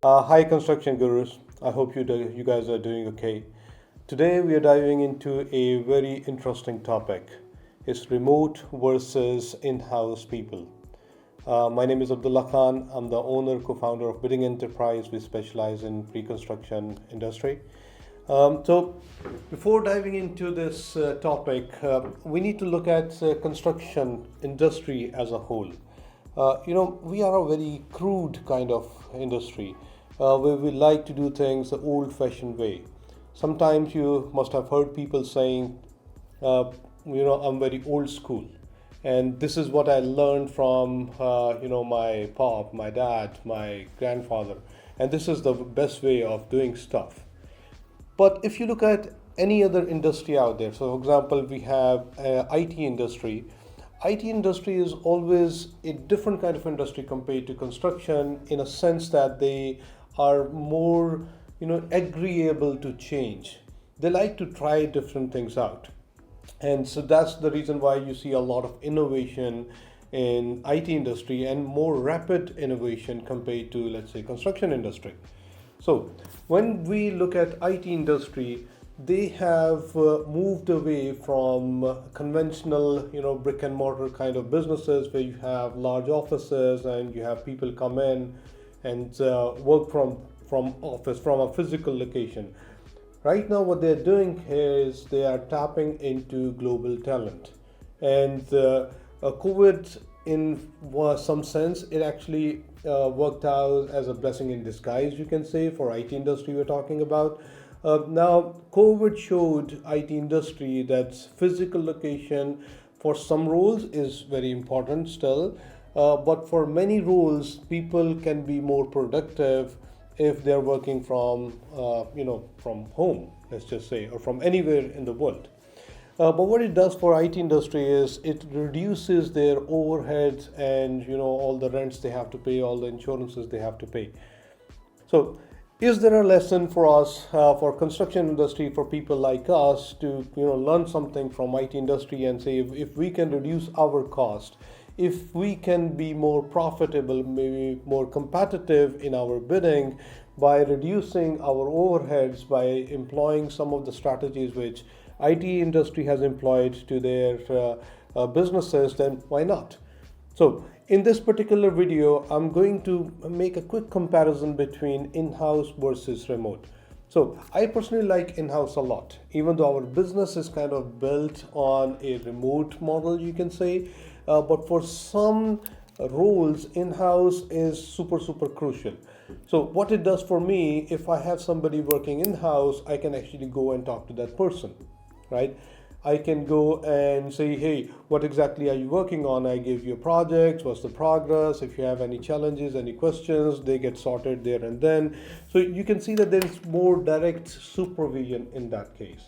Hi, construction gurus. I hope you guys are doing okay. Today we are diving into a very interesting topic. It's remote versus in-house people. My name is Abdullah Khan. I'm the owner, co-founder of Bidding Enterprise. We specialize in pre-construction industry. So, before diving into this topic, we need to look at construction industry as a whole. We are a very crude kind of industry where we like to do things the old-fashioned way. Sometimes you must have heard people saying, uh, I'm very old school, and this is what I learned from, my pop, my dad, my grandfather, and this is the best way of doing stuff. But if you look at any other industry out there, so for example, we have IT industry. IT industry is always a different kind of industry compared to construction in a sense that they are more, agreeable to change. They like to try different things out. And so that's the reason why you see a lot of innovation in IT industry and more rapid innovation compared to, let's say, construction industry. So when we look at IT industry, they have moved away from conventional, brick and mortar kind of businesses where you have large offices and you have people come in and work from office from a physical location. Right now, what they're doing is they are tapping into global talent, and COVID, in some sense, it actually worked out as a blessing in disguise. You can say for IT industry we're talking about. Now, COVID showed IT industry that physical location for some roles is very important still, but for many roles, people can be more productive if they're working from from home, let's just say, or from anywhere in the world. But what it does for IT industry is it reduces their overheads and all the rents they have to pay, all the insurances they have to pay. So, is there a lesson for us for construction industry for people like us to learn something from IT industry and say if we can reduce our cost, if we can be more profitable, maybe more competitive in our bidding by reducing our overheads, by employing some of the strategies which IT industry has employed to their businesses, then why not? So, in this particular video, I'm going to make a quick comparison between in-house versus remote. So, I personally like in-house a lot, even though our business is kind of built on a remote model, you can say. But for some roles, in-house is super crucial. So, what it does for me, if I have somebody working in-house, I can actually go and talk to that person, right? I can go and say, hey, what exactly are you working on? I give you a project, what's the progress? If you have any challenges, any questions, they get sorted there and then. So you can see that there is more direct supervision in that case.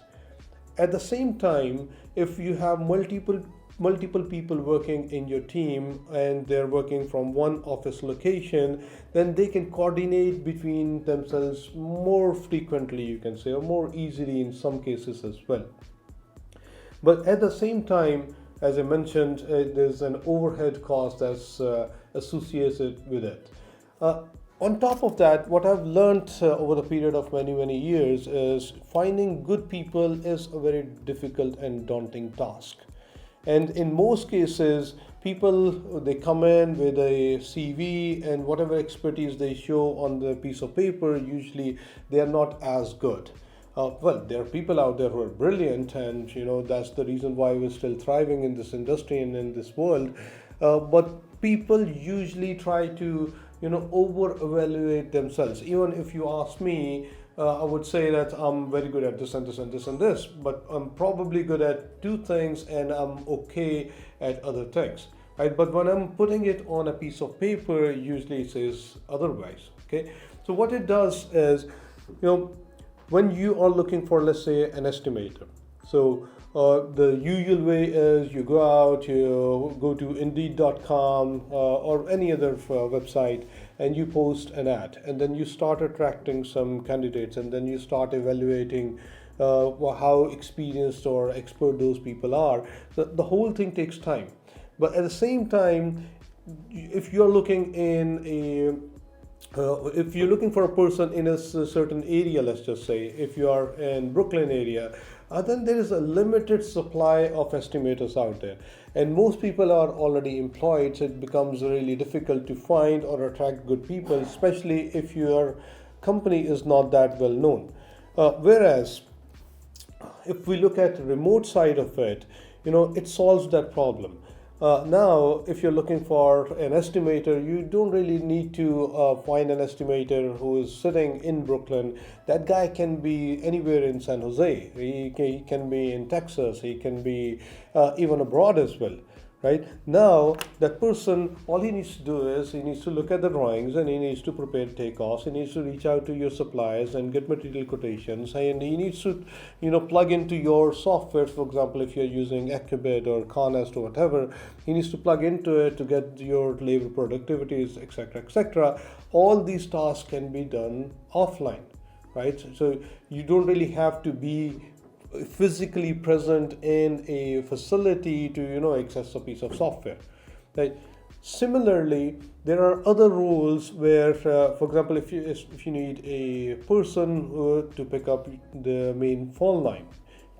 At the same time, if you have multiple people working in your team and they're working from one office location, then they can coordinate between themselves more frequently, you can say, or more easily in some cases as well. But at the same time, as I mentioned, there's an overhead cost that's associated with it. On top of that, what I've learned over the period of many years is finding good people is a very difficult and daunting task. And in most cases, people they come in with a CV and whatever expertise they show on the piece of paper, usually they are not as good. Well, there are people out there who are brilliant, and that's the reason why we're still thriving in this industry and in this world. But people usually try to over evaluate themselves. Even if you ask me, I would say that I'm very good at this and this and this and this, but I'm probably good at two things and I'm okay at other things, right? But when I'm putting it on a piece of paper, usually it says otherwise. Okay, so what it does is, when you are looking for, let's say, an estimator, so the usual way is you go out, you go to indeed.com or any other website, and you post an ad, and then you start attracting some candidates, and then you start evaluating how experienced or expert those people are. The whole thing takes time. But at the same time, if you're looking in If you're looking for a person in a certain area, let's just say, if you are in Brooklyn area, then there is a limited supply of estimators out there, and most people are already employed, so it becomes really difficult to find or attract good people, especially if your company is not that well known. Whereas if we look at the remote side of it, it solves that problem. Now, if you're looking for an estimator, you don't really need to find an estimator who is sitting in Brooklyn. That guy can be anywhere in San Jose. He can be in Texas. He can be even abroad as well. Right now, that person, all he needs to do is he needs to look at the drawings and he needs to prepare takeoffs. He needs to reach out to your suppliers and get material quotations, and he needs to, plug into your software. For example, if you're using Ecubid or Conest or whatever, he needs to plug into it to get your labor productivities, etc., etc. All these tasks can be done offline, right? So you don't really have to be physically present in a facility to access a piece of software, right? Similarly, there are other roles where, for example, if you need a person to pick up the main phone line,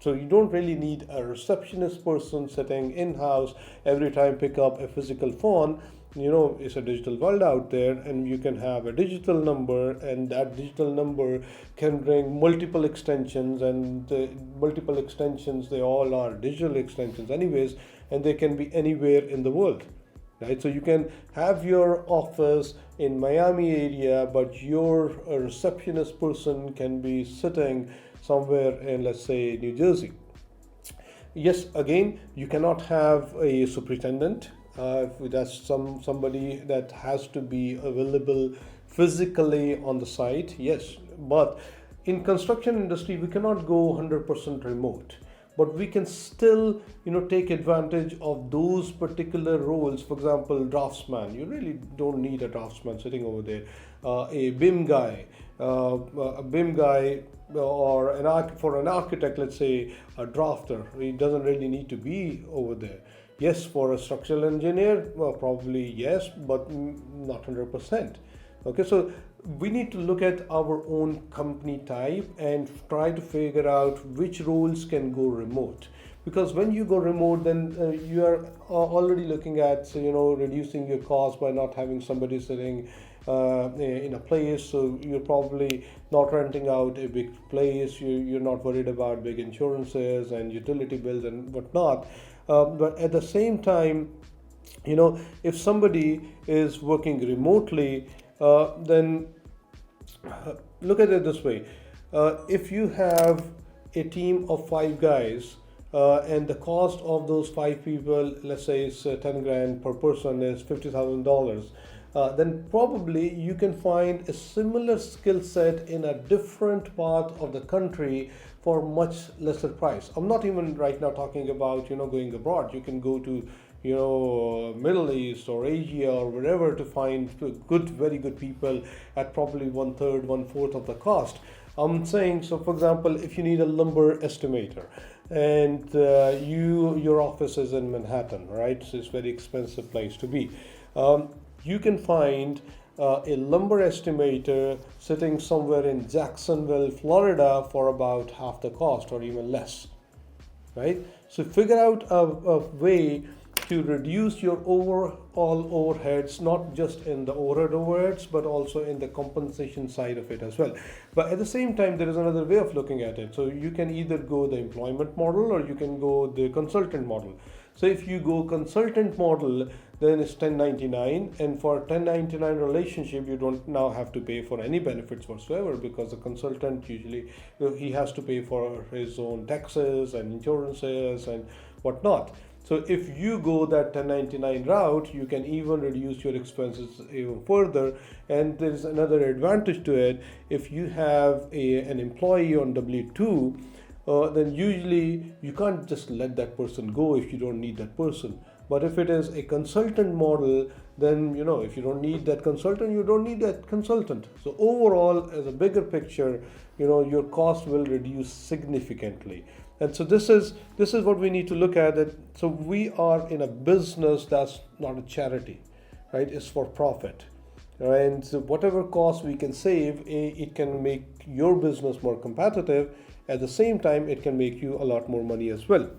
so you don't really need a receptionist person sitting in-house every time pick up a physical phone. It's a digital world out there, and you can have a digital number, and that digital number can bring multiple extensions, and the multiple extensions, they all are digital extensions anyways, and they can be anywhere in the world, right? So you can have your office in Miami area, but your receptionist person can be sitting somewhere in, let's say, New Jersey. Yes, again, you cannot have a superintendent. That's somebody that has to be available physically on the site. Yes, but in construction industry we cannot go 100% remote, but we can still take advantage of those particular roles. For example, draftsman, you really don't need a draftsman sitting over there. A BIM guy, or for an architect, let's say a drafter, he doesn't really need to be over there. Yes, for a structural engineer, well, probably yes, but not 100%. Okay, so we need to look at our own company type and try to figure out which roles can go remote. Because when you go remote, then you are already looking at reducing your cost by not having somebody sitting in a place. So you're probably not renting out a big place. You're not worried about big insurances and utility bills and whatnot. But at the same time, if somebody is working remotely, then look at it this way. If you have a team of 5 guys, and the cost of those 5 people, let's say it's 10 grand per person, is $50,000, then probably you can find a similar skill set in a different part of the country for much lesser price. I'm not even right now talking about going abroad. You can go to Middle East or Asia or wherever to find very good people at probably 1/3, 1/4 of the cost. I'm saying, so for example, if you need a lumber estimator and your office is in Manhattan, right? So it's a very expensive place to be. You can find a lumber estimator sitting somewhere in Jacksonville, Florida for about half the cost or even less, right? So figure out a way to reduce your overall overheads, not just in the overheads, but also in the compensation side of it as well. But at the same time, there is another way of looking at it. So you can either go the employment model or you can go the consultant model. So if you go consultant model, then it's 1099, and for 1099 relationship, you don't now have to pay for any benefits whatsoever, because the consultant usually he has to pay for his own taxes and insurances and whatnot. So if you go that 1099 route, you can even reduce your expenses even further. And there's another advantage to it. If you have an employee on W2, then usually you can't just let that person go if you don't need that person. But if it is a consultant model, then if you don't need that consultant, you don't need that consultant. So overall, as a bigger picture, your cost will reduce significantly. And so this is what we need to look at. It. So we are in a business that's not a charity, right? It's for profit. and so whatever cost we can save, it can make your business more competitive. At the same time, it can make you a lot more money as well.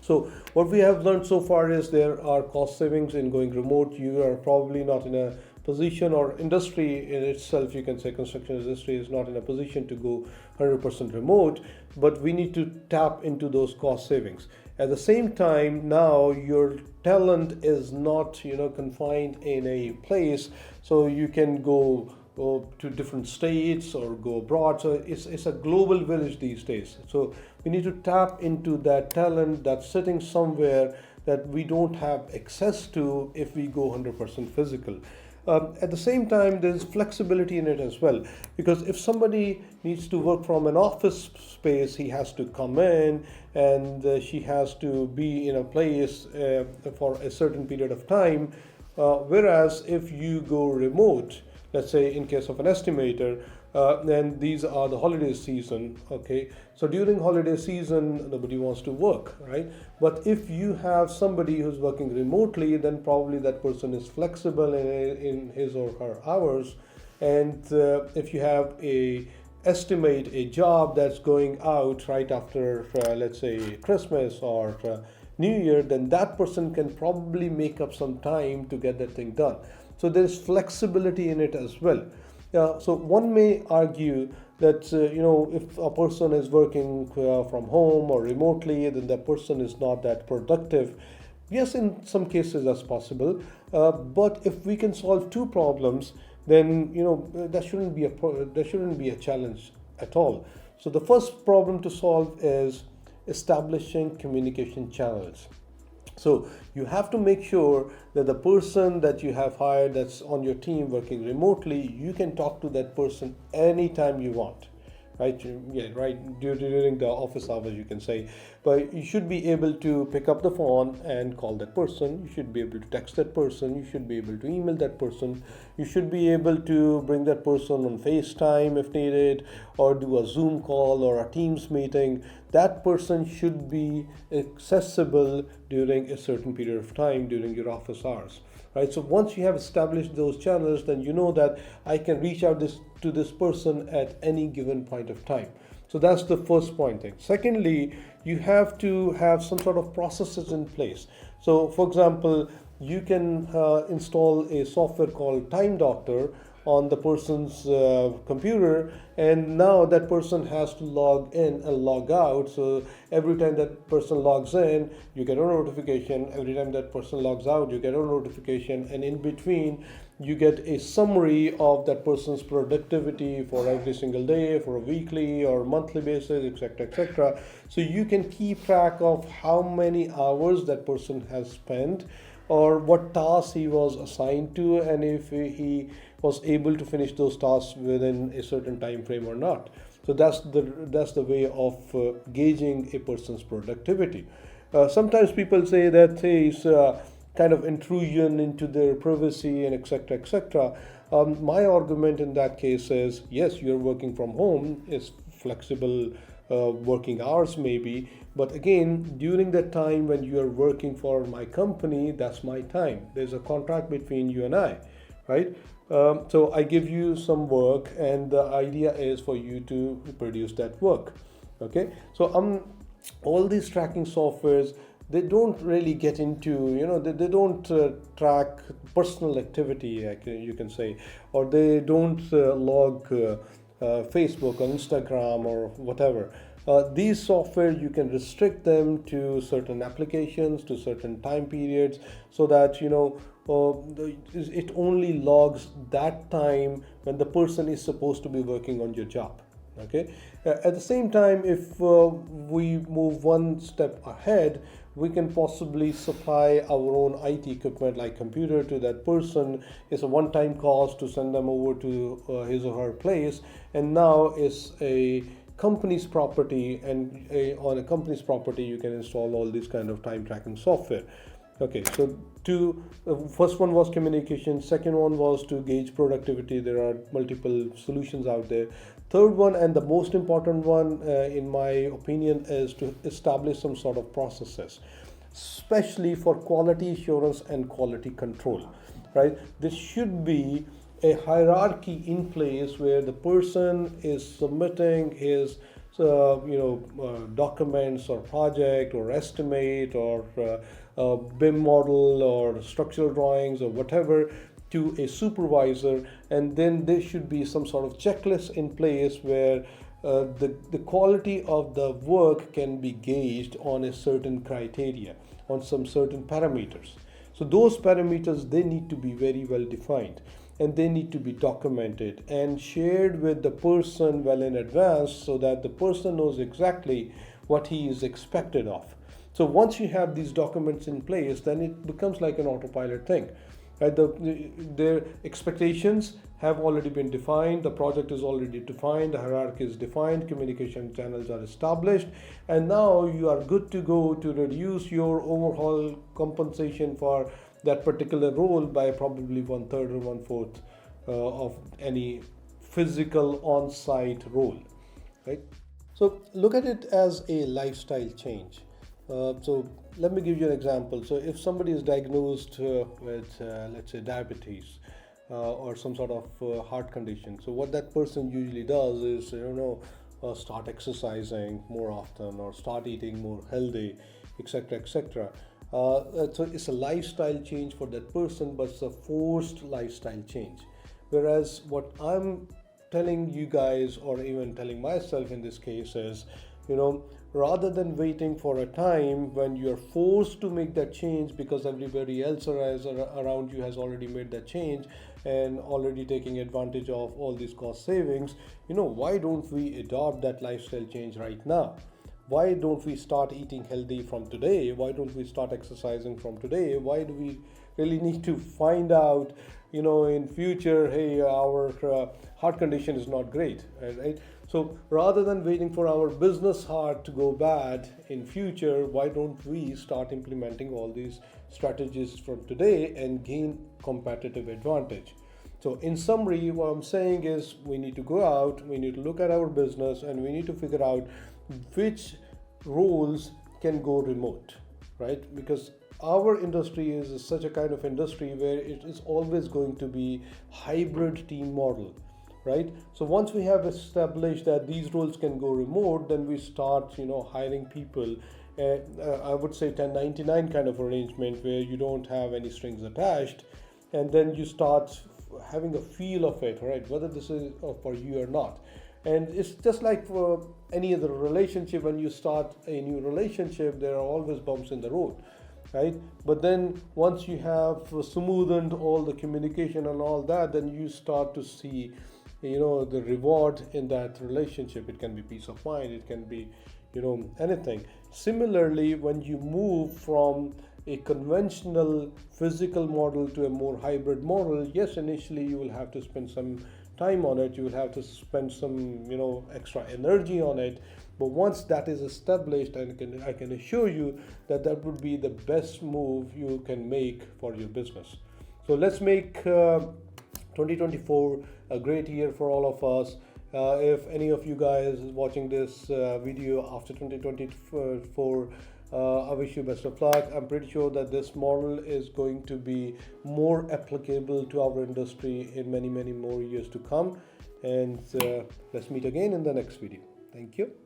So what we have learned so far is there are cost savings in going remote. You are probably not in a position, or industry in itself, you can say construction industry is not in a position to go 100% remote, but we need to tap into those cost savings. At the same time, now your talent is not, confined in a place, so you can go to different states or go abroad. So it's a global village these days. So we need to tap into that talent that's sitting somewhere that we don't have access to if we go 100% physical. At the same time, there's flexibility in it as well, because if somebody needs to work from an office space, he has to come in, and she has to be in a place for a certain period of time. Whereas if you go remote, let's say in case of an estimator, then these are the holiday season. Okay, so during holiday season nobody wants to work, right? But if you have somebody who's working remotely, then probably that person is flexible in his or her hours. And if you have a job that's going out right after let's say Christmas or New Year, then that person can probably make up some time to get that thing done. So there's flexibility in it as well. So one may argue that if a person is working from home or remotely, then that person is not that productive. Yes, in some cases that's possible, but if we can solve two problems, then that shouldn't be a challenge at all. So the first problem to solve is establishing communication channels. So you have to make sure that the person that you have hired that's on your team working remotely, you can talk to that person anytime you want, right? Yeah, right. During the office hours, you can say, but you should be able to pick up the phone and call that person. You should be able to text that person. You should be able to email that person. You should be able to bring that person on FaceTime if needed, or do a Zoom call or a Teams meeting. That person should be accessible during a certain period of time during your office hours, right? So once you have established those channels, then you know that I can reach out to this person at any given point of time. So that's the first point thing. Secondly, you have to have some sort of processes in place. So for example, you can install a software called Time Doctor on the person's computer, and now that person has to log in and log out. So every time that person logs in, you get a notification. Every time that person logs out, you get a notification, and in between you get a summary of that person's productivity for every single day, for a weekly or monthly basis, etc., etc. So you can keep track of how many hours that person has spent, or what tasks he was assigned to, and if he was able to finish those tasks within a certain time frame or not. So that's the way of gauging a person's productivity. Sometimes people say that, hey, it's kind of intrusion into their privacy and etc., etc. My argument in that case is, yes, you're working from home, it's flexible working hours maybe, but again, during that time when you are working for my company, that's my time. There's a contract between you and I, right? So I give you some work, and the idea is for you to produce that work. Okay, so all these tracking softwares, they don't really get into, they don't track personal activity, you can say, or they don't log Facebook or Instagram or whatever. These software, you can restrict them to certain applications, to certain time periods, so that it only logs that time when the person is supposed to be working on your job. Okay. At the same time, if we move one step ahead, we can possibly supply our own IT equipment like computer to that person. It's a one-time cost to send them over to his or her place, and now it's a company's property, and on a company's property you can install all these kind of time tracking software. Okay, so first one was communication, second one was to gauge productivity. There are multiple solutions out there. Third one, and the most important one in my opinion, is to establish some sort of processes, especially for quality assurance and quality control, right? There should be a hierarchy in place where the person is submitting his documents or project or estimate or BIM model or structural drawings or whatever to a supervisor, and then there should be some sort of checklist in place where the quality of the work can be gauged on a certain criteria, on some certain parameters. So those parameters, they need to be very well defined, and they need to be documented and shared with the person well in advance so that the person knows exactly what he is expected of. So once you have these documents in place, then it becomes like an autopilot thing. Right? Their expectations have already been defined, the project is already defined, the hierarchy is defined, communication channels are established, and now you are good to go to reduce your overall compensation for that particular role by probably 1/3 or 1/4 of any physical on-site role, right? So look at it as a lifestyle change. So let me give you an example. So if somebody is diagnosed with, let's say, diabetes or some sort of heart condition, so what that person usually does is, start exercising more often or start eating more healthy, etc., etc. So it's a lifestyle change for that person, but it's a forced lifestyle change. Whereas what I'm telling you guys, or even telling myself in this case, is, rather than waiting for a time when you're forced to make that change because everybody else around you has already made that change and already taking advantage of all these cost savings, why don't we adopt that lifestyle change right now? Why don't we start eating healthy from today? Why don't we start exercising from today? Why do we really need to find out, in future, hey, our heart condition is not great, right? So rather than waiting for our business heart to go bad in future, why don't we start implementing all these strategies from today and gain competitive advantage? So in summary, what I'm saying is we need to go out, we need to look at our business, and we need to figure out which roles can go remote, right? Because our industry is such a kind of industry where it is always going to be hybrid team model, right? So once we have established that these roles can go remote, then we start, hiring people. I would say 1099 kind of arrangement where you don't have any strings attached, and then you start having a feel of it, right? Whether this is for you or not. And it's just like for any other relationship. When you start a new relationship, there are always bumps in the road, right? But then once you have smoothened all the communication and all that, then you start to see, the reward in that relationship. It can be peace of mind, it can be, anything. Similarly, when you move from a conventional physical model to a more hybrid model, yes, initially you will have to spend some time on it, you will have to spend some extra energy on it, but once that is established, I can assure you that would be the best move you can make for your business. So let's make 2024 a great year for all of us. If any of you guys is watching this video after 2024, I wish you best of luck. I'm pretty sure that this model is going to be more applicable to our industry in many more years to come. And let's meet again in the next video. Thank you.